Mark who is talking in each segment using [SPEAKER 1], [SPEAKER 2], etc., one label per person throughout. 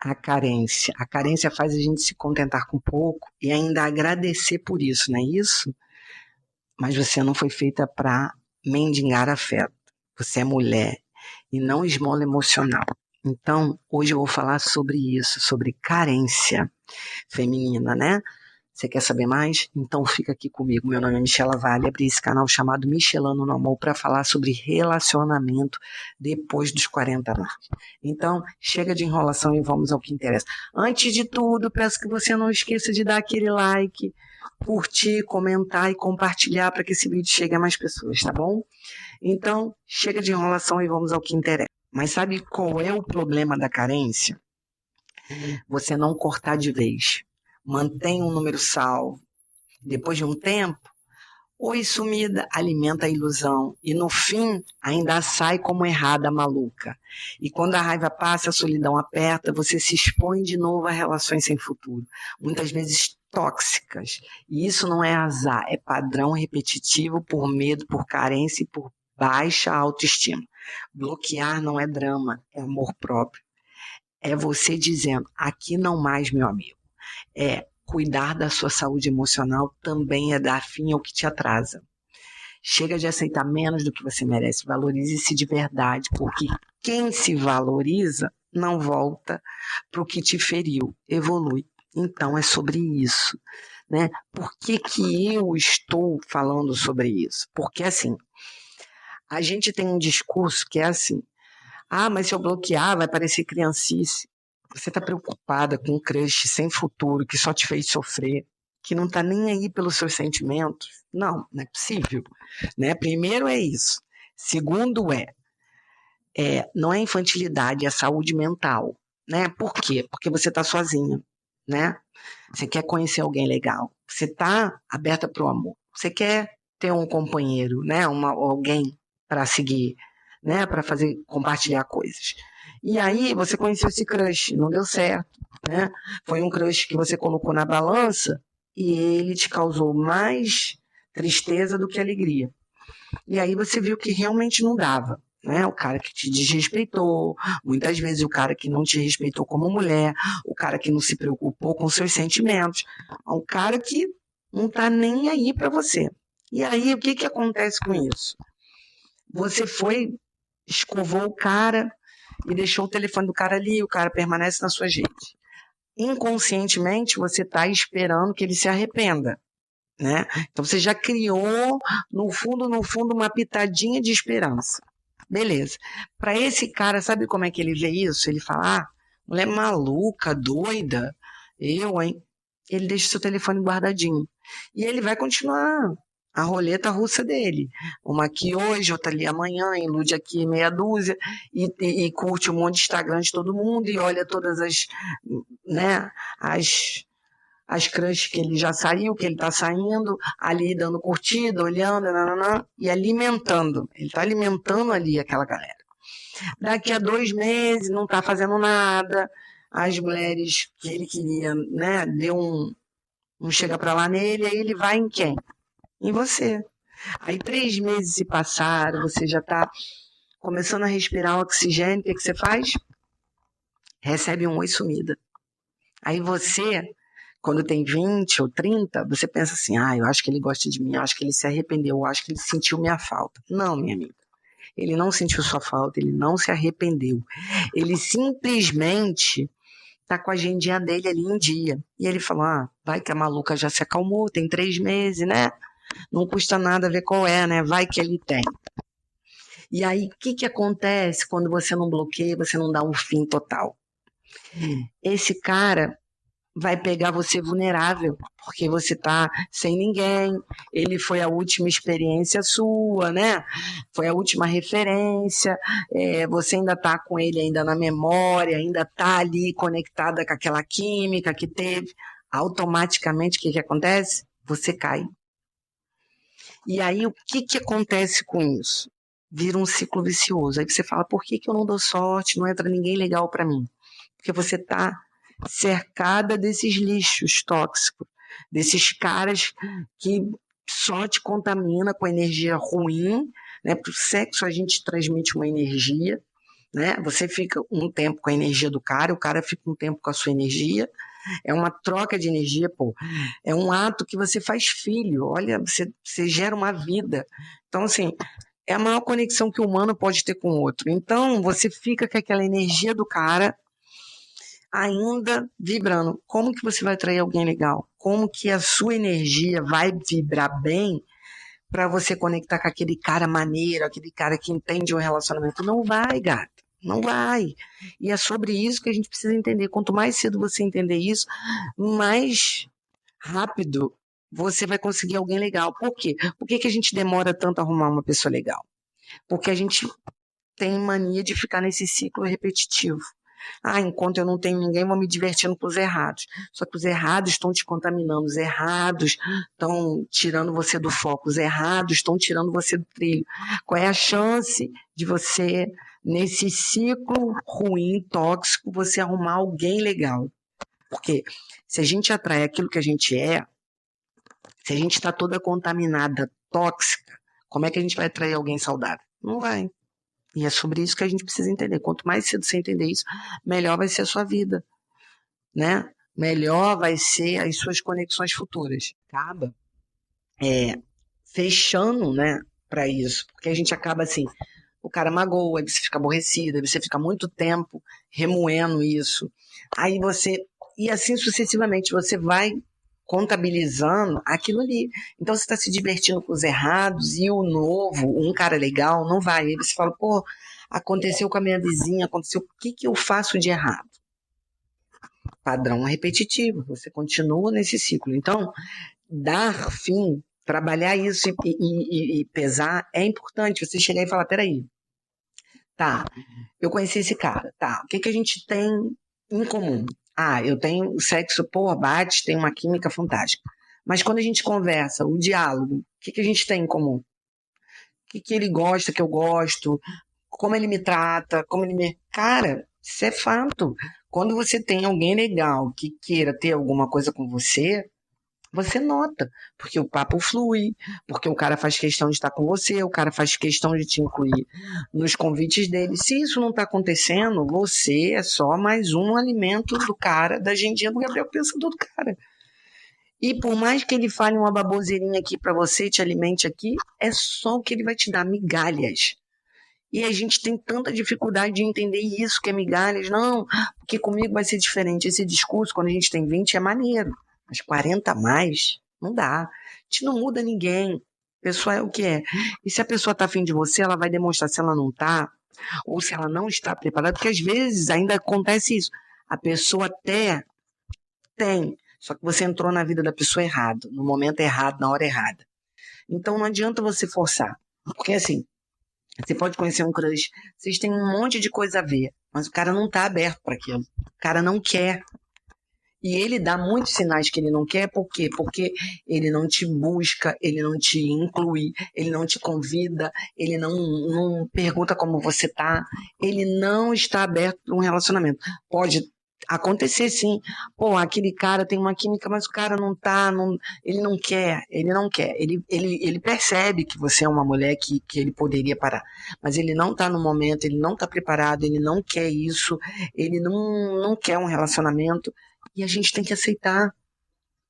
[SPEAKER 1] A carência. A carência faz a gente se contentar com pouco e ainda agradecer por isso, não é isso? Mas você não foi feita para mendigar afeto. Você é mulher e não esmola emocional. Então, hoje eu vou falar sobre isso, sobre carência feminina, né? Você quer saber mais? Então fica aqui comigo. Meu nome é Michela Vale, abri esse canal chamado Michelano no Amor para falar sobre relacionamento depois dos 40 anos. Então, chega de enrolação e vamos ao que interessa. Antes de tudo, peço que você não esqueça de dar aquele like, curtir, comentar e compartilhar para que esse vídeo chegue a mais pessoas, tá bom? Então, chega de enrolação e vamos ao que interessa. Mas sabe qual é o problema da carência? Você não cortar de vez. Mantém um número salvo. Depois de um tempo, oi sumida, alimenta a ilusão. E no fim, ainda sai como errada, maluca. E quando a raiva passa, a solidão aperta, você se expõe de novo a relações sem futuro. Muitas vezes tóxicas. E isso não é azar, é padrão repetitivo por medo, por carência e por baixa autoestima. Bloquear não é drama, é amor próprio. É você dizendo, aqui não mais, meu amigo. Cuidar da sua saúde emocional também é dar fim ao que te atrasa. Chega de aceitar menos do que você merece. Valorize-se de verdade, porque quem se valoriza não volta para o que te feriu, evolui. Então é sobre isso, né? Por que eu estou falando sobre isso? Porque assim, a gente tem um discurso que é assim, mas se eu bloquear vai parecer criancice. Você está preocupada com um crush sem futuro, que só te fez sofrer, que não está nem aí pelos seus sentimentos. Não é possível. Né? Primeiro é isso. Segundo não é infantilidade, é saúde mental. Né? Por quê? Porque você está sozinha. Né? Você quer conhecer alguém legal. Você está aberta para o amor. Você quer ter um companheiro, né? Alguém para seguir, né? Para compartilhar coisas. E aí você conheceu esse crush, não deu certo, né? Foi um crush que você colocou na balança e ele te causou mais tristeza do que alegria. E aí você viu que realmente não dava, né? O cara que te desrespeitou, muitas vezes o cara que não te respeitou como mulher, o cara que não se preocupou com seus sentimentos, um cara que não tá nem aí para você. E aí o que acontece com isso? Você escovou o cara e deixou o telefone do cara ali, o cara permanece nas suas redes. Inconscientemente, você está esperando que ele se arrependa, né? Então, você já criou, no fundo, uma pitadinha de esperança. Beleza. Para esse cara, sabe como é que ele vê isso? Ele fala, mulher maluca, doida, hein? Ele deixa o seu telefone guardadinho. E ele vai continuar a roleta russa dele. Uma aqui hoje, outra ali amanhã, ilude aqui meia dúzia, e curte um monte de Instagram de todo mundo, e olha todas as crushes que ele já saiu, que ele tá saindo, ali dando curtida, olhando, e alimentando. Ele tá alimentando ali aquela galera. Daqui a 2 meses, não tá fazendo nada, as mulheres que ele queria, né, deu um chega pra lá nele, aí ele vai em quem? Em você. Aí 3 meses se passaram, você já tá começando a respirar oxigênio, o que você faz? Recebe um oi sumida. Aí você, quando tem 20 ou 30, você pensa assim, eu acho que ele gosta de mim, eu acho que ele se arrependeu, eu acho que ele sentiu minha falta. Não, minha amiga. Ele não sentiu sua falta, ele não se arrependeu. Ele simplesmente tá com a agendinha dele ali em dia. E ele falou, vai que a maluca já se acalmou, tem 3 meses, né? Não custa nada ver qual é, né? Vai que ele tem. E aí, o que acontece quando você não bloqueia, você não dá um fim total? Esse cara vai pegar você vulnerável, porque você tá sem ninguém, ele foi a última experiência sua, né? Foi a última referência, você ainda tá com ele ainda na memória, ainda tá ali conectada com aquela química que teve. Automaticamente, o que acontece? Você cai. E aí, o que acontece com isso? Vira um ciclo vicioso. Aí você fala, por que eu não dou sorte, não entra ninguém legal para mim? Porque você tá cercada desses lixos tóxicos, desses caras que só te contamina com energia ruim, né? Para o sexo a gente transmite uma energia, né? Você fica um tempo com a energia do cara, o cara fica um tempo com a sua energia. É uma troca de energia, pô. É um ato que você faz filho. Olha, você gera uma vida. Então, assim, é a maior conexão que o humano pode ter com o outro. Então, você fica com aquela energia do cara ainda vibrando. Como que você vai atrair alguém legal? Como que a sua energia vai vibrar bem para você conectar com aquele cara maneiro, aquele cara que entende um relacionamento? Não vai, gata. Não vai. E é sobre isso que a gente precisa entender. Quanto mais cedo você entender isso, mais rápido você vai conseguir alguém legal. Por quê? Por que a gente demora tanto a arrumar uma pessoa legal? Porque a gente tem mania de ficar nesse ciclo repetitivo. Ah, enquanto eu não tenho ninguém, vou me divertindo com os errados. Só que os errados estão te contaminando, os errados estão tirando você do foco, os errados estão tirando você do trilho. Qual é a chance de você, nesse ciclo ruim, tóxico, você arrumar alguém legal? Porque se a gente atrai aquilo que a gente é, se a gente está toda contaminada, tóxica, como é que a gente vai atrair alguém saudável? Não vai. E é sobre isso que a gente precisa entender. Quanto mais cedo você entender isso, melhor vai ser a sua vida, né? Melhor vai ser as suas conexões futuras. Acaba fechando, né, para isso. Porque a gente acaba assim, o cara magoa, aí você fica aborrecida, aí você fica muito tempo remoendo isso. Aí você, e assim sucessivamente, você vai contabilizando aquilo ali. Então você está se divertindo com os errados e o novo, um cara legal, não vai. Aí você fala, pô, aconteceu com a minha vizinha, aconteceu, o que que eu faço de errado? Padrão repetitivo, você continua nesse ciclo. Então, dar fim, trabalhar isso e pesar é importante. Você chegar e falar, peraí, tá, eu conheci esse cara, tá, o que que a gente tem em comum? Ah, eu tenho sexo, pô, bate, tem uma química fantástica. Mas quando a gente conversa, o diálogo, o que que a gente tem em comum? O que que ele gosta que eu gosto? Como ele me trata? Como ele me... Cara, isso é fato. Quando você tem alguém legal que queira ter alguma coisa com você, você nota, porque o papo flui, porque o cara faz questão de estar com você, o cara faz questão de te incluir nos convites dele. Se isso não está acontecendo, você é só mais um alimento do cara, da agendinha do Gabriel Pensador do cara. E por mais que ele fale uma baboseirinha aqui para você, te alimente aqui, é só o que ele vai te dar, migalhas. E a gente tem tanta dificuldade de entender isso, que é migalhas. Não, porque comigo vai ser diferente. Esse discurso, quando a gente tem 20, é maneiro. Mas 40 a mais, não dá. A gente não muda ninguém. A pessoa é o que é. E se a pessoa está afim de você, ela vai demonstrar se ela não está, ou se ela não está preparada, porque às vezes ainda acontece isso. A pessoa até tem, só que você entrou na vida da pessoa errado, no momento errado, na hora errada. Então não adianta você forçar. Porque assim, você pode conhecer um crush, vocês têm um monte de coisa a ver, mas o cara não tá aberto para aquilo. O cara não quer. E ele dá muitos sinais que ele não quer, por quê? Porque ele não te busca, ele não te inclui, ele não te convida, ele não pergunta como você tá, ele não está aberto para um relacionamento. Pode acontecer sim, pô, aquele cara tem uma química, mas o cara não tá, ele não quer, ele percebe que você é uma mulher que ele poderia parar, mas ele não tá no momento, ele não tá preparado, ele não quer isso, ele não quer um relacionamento. E a gente tem que aceitar,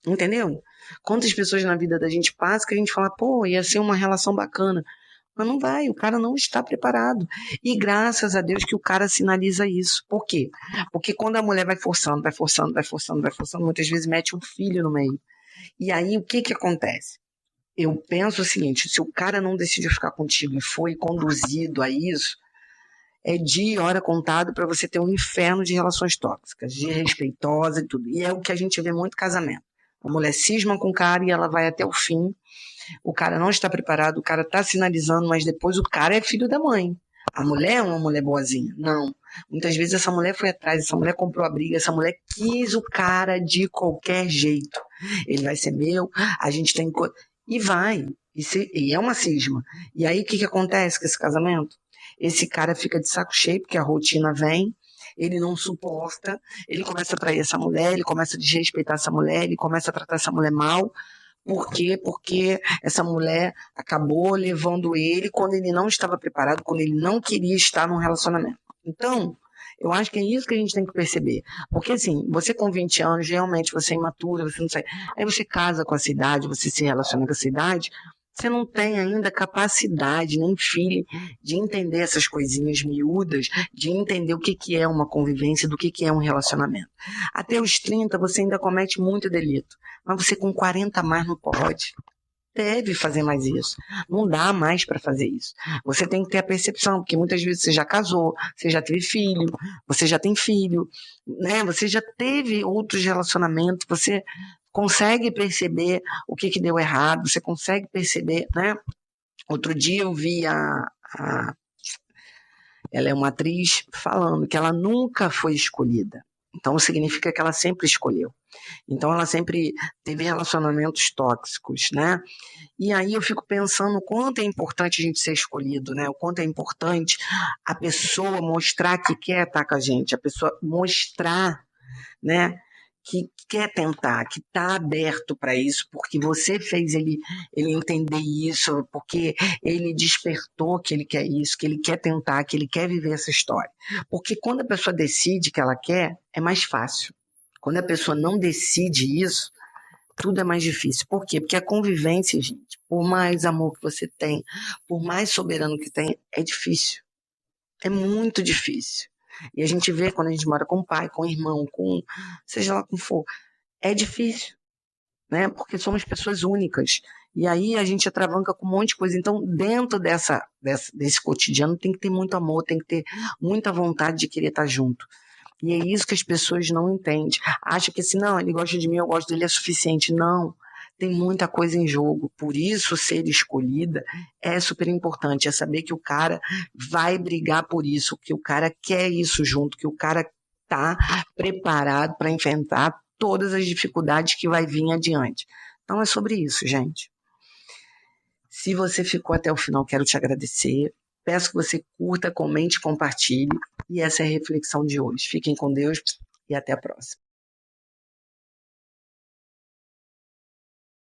[SPEAKER 1] entendeu? Quantas pessoas na vida da gente passam que a gente fala, pô, ia ser uma relação bacana. Mas não vai, o cara não está preparado. E graças a Deus que o cara sinaliza isso. Por quê? Porque quando a mulher vai forçando, vai forçando, vai forçando, vai forçando, muitas vezes mete um filho no meio. E aí o que que acontece? Eu penso o seguinte, se o cara não decidiu ficar contigo e foi conduzido a isso, é dia e hora contado para você ter um inferno de relações tóxicas, desrespeitosa e tudo. E é o que a gente vê muito casamento. A mulher cisma com o cara e ela vai até o fim. O cara não está preparado, o cara está sinalizando, mas depois o cara é filho da mãe. A mulher é uma mulher boazinha. Não. Muitas vezes essa mulher foi atrás, essa mulher comprou a briga, essa mulher quis o cara de qualquer jeito. Ele vai ser meu, a gente tem... E vai. E é uma cisma. E aí o que acontece com esse casamento? Esse cara fica de saco cheio, porque a rotina vem, ele não suporta, ele começa a trair essa mulher, ele começa a desrespeitar essa mulher, ele começa a tratar essa mulher mal. Por quê? Porque essa mulher acabou levando ele quando ele não estava preparado, quando ele não queria estar num relacionamento. Então, eu acho que é isso que a gente tem que perceber. Porque, assim, você com 20 anos, realmente você é imatura, você não sai. Aí você casa com essa idade, você se relaciona com essa idade, você não tem ainda capacidade, nem feeling de entender essas coisinhas miúdas, de entender o que, que é uma convivência, do que é um relacionamento. Até os 30, você ainda comete muito delito. Mas você com 40 a mais não pode. Deve fazer mais isso. Não dá mais para fazer isso. Você tem que ter a percepção, porque muitas vezes você já casou, você já teve filho, você já tem filho, né? Você já teve outros relacionamentos, você consegue perceber o que deu errado, você consegue perceber, né? Outro dia eu vi ela é uma atriz falando que ela nunca foi escolhida. Então significa que ela sempre escolheu. Então ela sempre teve relacionamentos tóxicos, né? E aí eu fico pensando o quanto é importante a gente ser escolhido, né? O quanto é importante a pessoa mostrar que quer estar com a gente, a pessoa mostrar, né? Que quer tentar, que está aberto para isso, porque você fez ele entender isso, porque ele despertou que ele quer isso, que ele quer tentar, que ele quer viver essa história. Porque quando a pessoa decide que ela quer, é mais fácil. Quando a pessoa não decide isso, tudo é mais difícil. Por quê? Porque a convivência, gente, por mais amor que você tem, por mais soberano que tem, é difícil. É muito difícil. E a gente vê quando a gente mora com o pai, com o irmão, com seja lá como for, é difícil, né? Porque somos pessoas únicas. E aí a gente atravanca com um monte de coisa. Então, dentro desse cotidiano, tem que ter muito amor, tem que ter muita vontade de querer estar junto. E é isso que as pessoas não entendem. Acham que assim, não, ele gosta de mim, eu gosto dele, é suficiente. Não, tem muita coisa em jogo. Por isso, ser escolhida é super importante. É saber que o cara vai brigar por isso, que o cara quer isso junto, que o cara está preparado para enfrentar todas as dificuldades que vai vir adiante. Então é sobre isso, gente. Se você ficou até o final, quero te agradecer. Peço que você curta, comente, compartilhe. E essa é a reflexão de hoje. Fiquem com Deus e até a próxima.